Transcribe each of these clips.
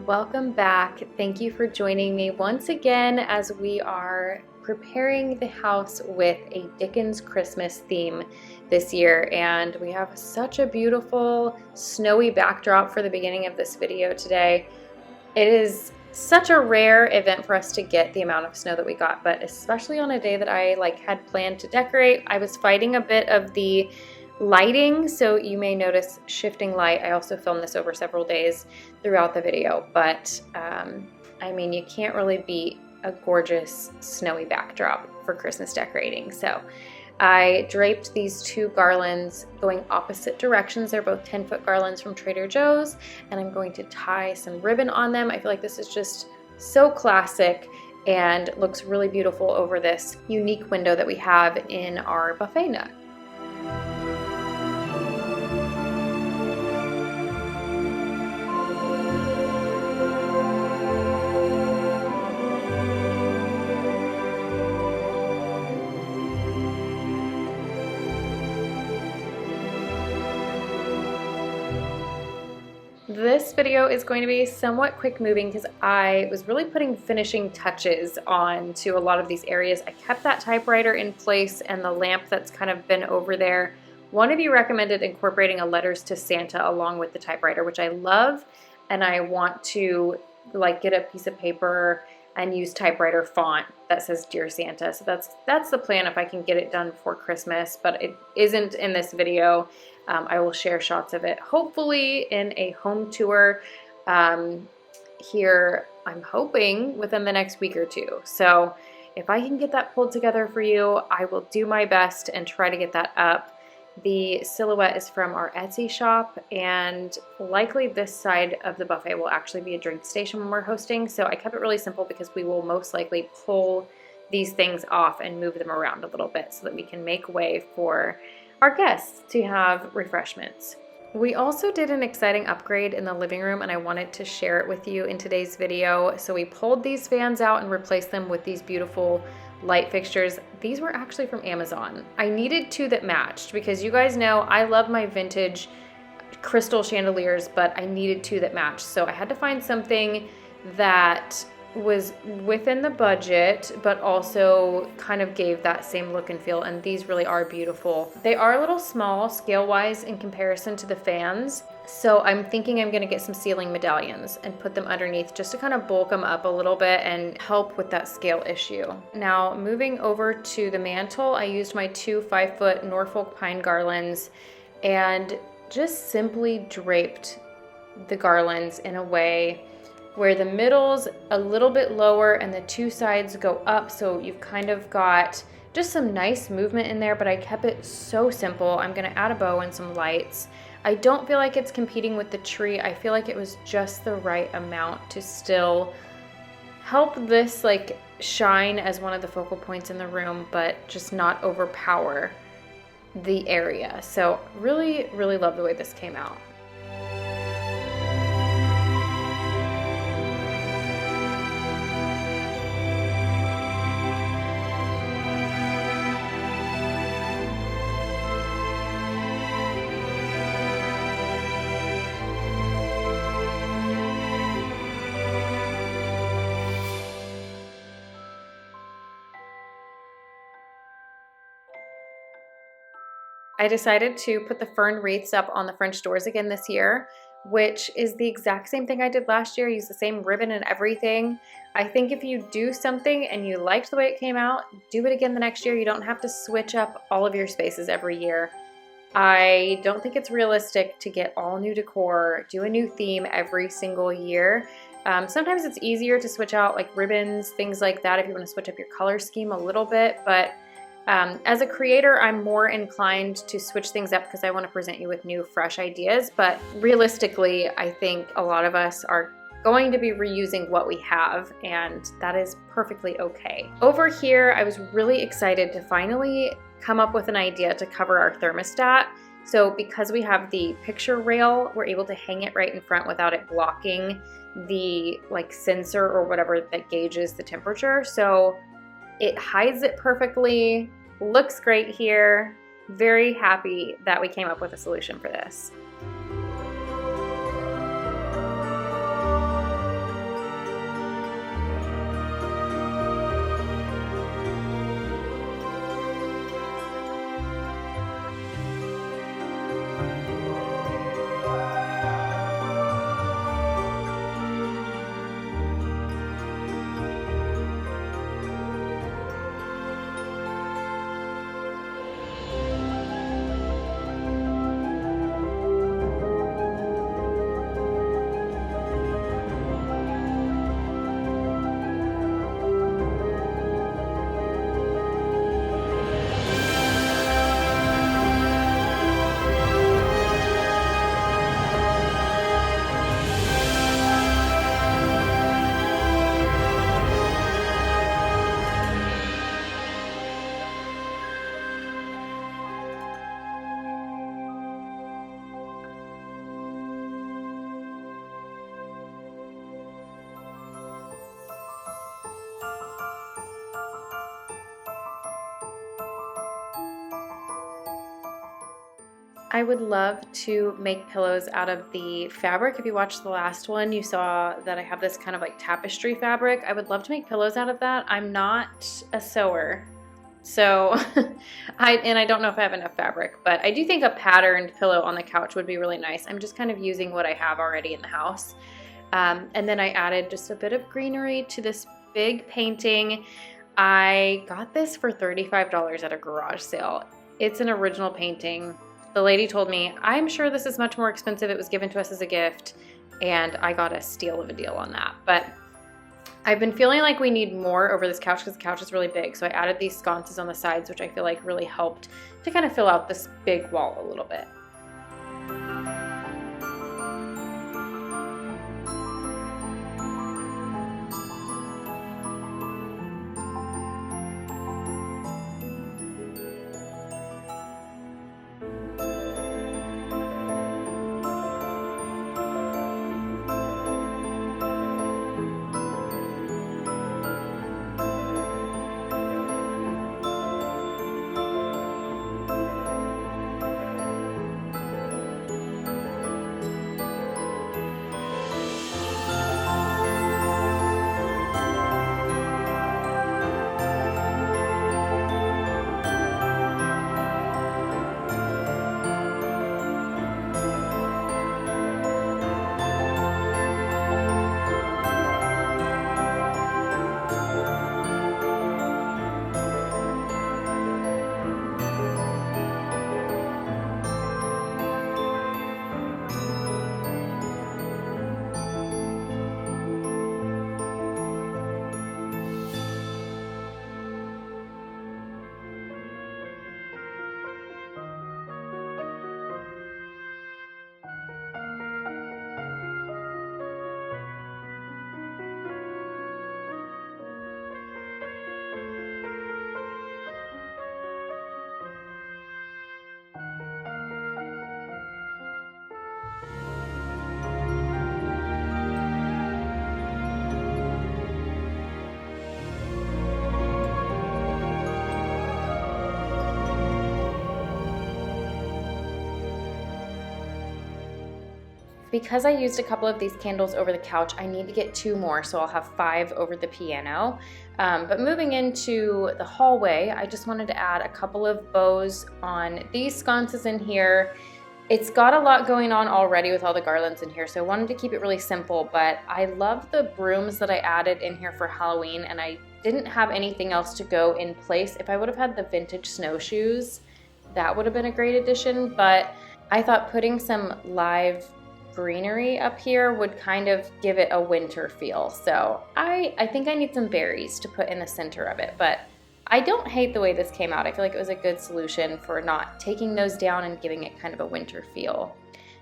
welcome back. Thank you for joining me once again as we are preparing the house with a Dickens Christmas theme this year, and we have such a beautiful snowy backdrop for the beginning of this video today. It is such a rare event for us to get the amount of snow that we got, but especially on a day that I had planned to decorate. I was fighting a bit of the lighting, so you may notice shifting light. I also filmed this over several days throughout the video, but I mean, you can't really beat a gorgeous snowy backdrop for Christmas decorating. So I draped these two garlands going opposite directions. They're both 10-foot garlands from Trader Joe's, and I'm going to tie some ribbon on them. I feel like this is just so classic and looks really beautiful over this unique window that we have in our buffet nook. This video is going to be somewhat quick moving because I was really putting finishing touches on to a lot of these areas. I kept that typewriter in place and the lamp that's kind of been over there. One of you recommended incorporating a letters to Santa along with the typewriter, which I love, and I want to get a piece of paper and use typewriter font that says Dear Santa. So that's the plan if I can get it done before Christmas, but it isn't in this video. I will share shots of it, hopefully in a home tour here, I'm hoping within the next week or two. So if I can get that pulled together for you, I will do my best and try to get that up. The silhouette is from our Etsy shop, and likely this side of the buffet will actually be a drink station when we're hosting. So I kept it really simple because we will most likely pull these things off and move them around a little bit so that we can make way for our guests to have refreshments. We also did an exciting upgrade in the living room, and I wanted to share it with you in today's video. So we pulled these fans out and replaced them with these beautiful light fixtures. These were actually from Amazon. I needed two that matched because you guys know I love my vintage crystal chandeliers, but I needed two that matched. So I had to find something that was within the budget, but also kind of gave that same look and feel, and these really are beautiful. They are a little small scale-wise in comparison to the fans, so I'm thinking I'm gonna get some ceiling medallions and put them underneath just to kind of bulk them up a little bit and help with that scale issue. Now, moving over to the mantle, I used my two 5-foot Norfolk pine garlands and just simply draped the garlands in a way where the middle's a little bit lower and the two sides go up, so you've kind of got just some nice movement in there, but I kept it so simple. I'm gonna add a bow and some lights. I don't feel like it's competing with the tree. I feel like it was just the right amount to still help this shine as one of the focal points in the room, but just not overpower the area. So really, really love the way this came out. I decided to put the fern wreaths up on the French doors again this year, which is the exact same thing I did last year. I used the same ribbon and everything. I think if you do something and you liked the way it came out, do it again the next year. You don't have to switch up all of your spaces every year. I don't think it's realistic to get all new decor, do a new theme every single year. Sometimes it's easier to switch out ribbons, things like that, if you want to switch up your color scheme a little bit, but as a creator, I'm more inclined to switch things up because I want to present you with new, fresh ideas. But realistically, I think a lot of us are going to be reusing what we have, and that is perfectly okay. Over here, I was really excited to finally come up with an idea to cover our thermostat. So because we have the picture rail, we're able to hang it right in front without it blocking the sensor or whatever that gauges the temperature. So it hides it perfectly. Looks great here. Very happy that we came up with a solution for this. I would love to make pillows out of the fabric. If you watched the last one, you saw that I have this kind of like tapestry fabric. I would love to make pillows out of that. I'm not a sewer, so I don't know if I have enough fabric, but I do think a patterned pillow on the couch would be really nice. I'm just kind of using what I have already in the house. And then I added just a bit of greenery to this big painting. I got this for $35 at a garage sale. It's an original painting. The lady told me, I'm sure this is much more expensive. It was given to us as a gift, and I got a steal of a deal on that. But I've been feeling like we need more over this couch because the couch is really big. So I added these sconces on the sides, which I feel like really helped to kind of fill out this big wall a little bit. Because I used a couple of these candles over the couch, I need to get 2 more, so I'll have 5 over the piano. But moving into the hallway, I just wanted to add a couple of bows on these sconces in here. It's got a lot going on already with all the garlands in here, so I wanted to keep it really simple, but I love the brooms that I added in here for Halloween, and I didn't have anything else to go in place. If I would have had the vintage snowshoes, that would have been a great addition, but I thought putting some live greenery up here would kind of give it a winter feel. So I think I need some berries to put in the center of it, but I don't hate the way this came out. I feel like it was a good solution for not taking those down and giving it kind of a winter feel.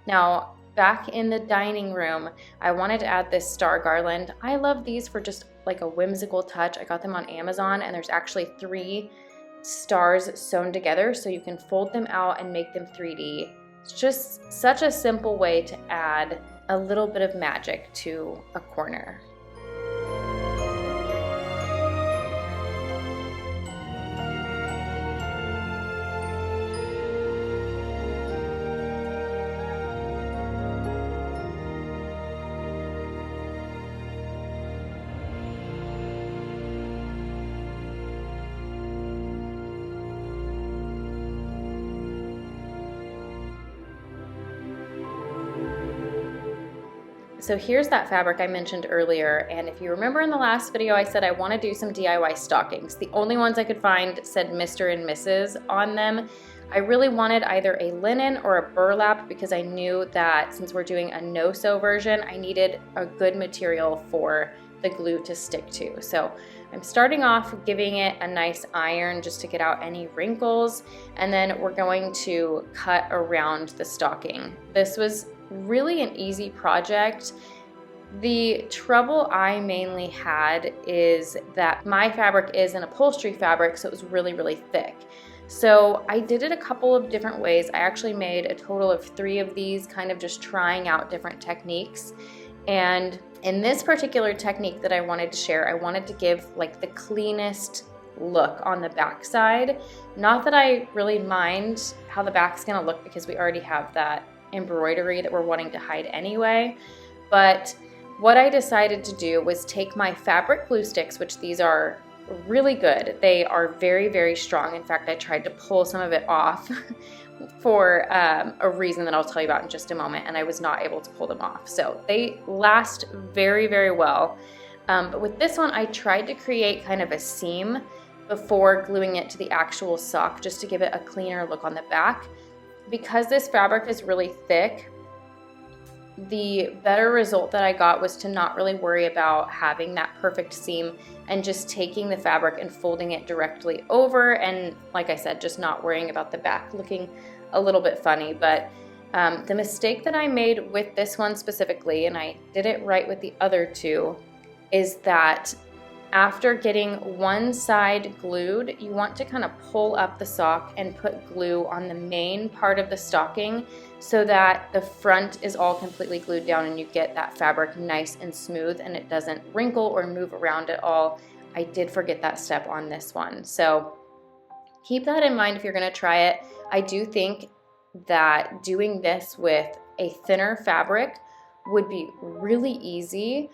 Now, back in the dining room, I wanted to add this star garland. I love these for just like a whimsical touch. I got them on Amazon, and there's actually 3 stars sewn together, so you can fold them out and make them 3D. It's just such a simple way to add a little bit of magic to a corner. So here's that fabric I mentioned earlier, and if you remember in the last video I said I want to do some DIY stockings. The only ones I could find said Mr. and Mrs. on them. I really wanted either a linen or a burlap because I knew that since we're doing a no-sew version, I needed a good material for the glue to stick to. So I'm starting off giving it a nice iron just to get out any wrinkles, and then we're going to cut around the stocking. This was really an easy project. The trouble I mainly had is that my fabric is an upholstery fabric, so it was really, really thick. So I did it a couple of different ways. I actually made a total of 3 of these, kind of just trying out different techniques. And in this particular technique that I wanted to share, I wanted to give like the cleanest look on the back side. Not that I really mind how the back's gonna look because we already have that embroidery that we're wanting to hide anyway, but what I decided to do was take my fabric glue sticks, which these are really good. They are very, very strong. In fact, I tried to pull some of it off for a reason that I'll tell you about in just a moment, and I was not able to pull them off. So they last very, very well. But with this one, I tried to create kind of a seam before gluing it to the actual sock just to give it a cleaner look on the back. Because this fabric is really thick, the better result that I got was to not really worry about having that perfect seam and just taking the fabric and folding it directly over, and like I said, just not worrying about the back looking a little bit funny. But the mistake that I made with this one specifically, and I did it right with the other two, is that after getting one side glued, you want to kind of pull up the sock and put glue on the main part of the stocking so that the front is all completely glued down and you get that fabric nice and smooth and it doesn't wrinkle or move around at all. I did forget that step on this one. So keep that in mind if you're gonna try it. I do think that doing this with a thinner fabric would be really easy.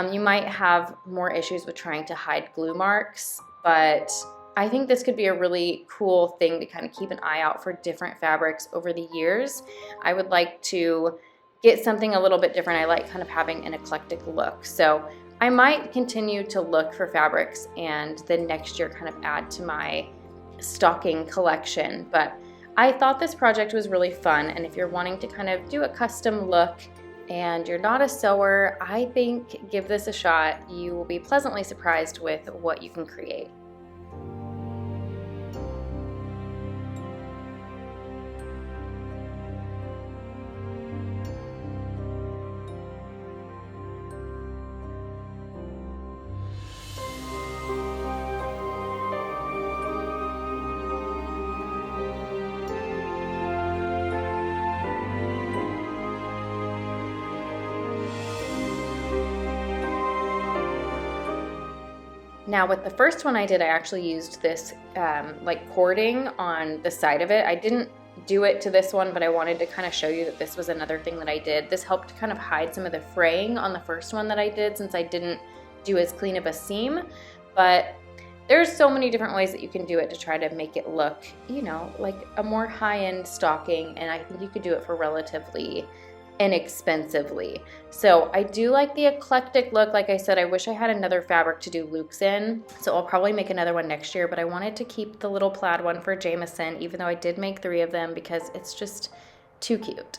You might have more issues with trying to hide glue marks, but I think this could be a really cool thing to kind of keep an eye out for different fabrics over the years. I would like to get something a little bit different. I like kind of having an eclectic look. So I might continue to look for fabrics and then next year kind of add to my stocking collection. But I thought this project was really fun, and if you're wanting to kind of do a custom look and you're not a sewer, I think give this a shot. You will be pleasantly surprised with what you can create. Now with the first one I did, I actually used this like cording on the side of it. I didn't do it to this one, but I wanted to kind of show you that this was another thing that I did. This helped to kind of hide some of the fraying on the first one that I did since I didn't do as clean of a seam. But there's so many different ways that you can do it to try to make it look, you know, like a more high-end stocking, and I think you could do it for relatively inexpensively. So I do like the eclectic look. Like I said, I wish I had another fabric to do loops in, so I'll probably make another one next year, but I wanted to keep the little plaid one for Jameson, even though I did make 3 of them because it's just too cute.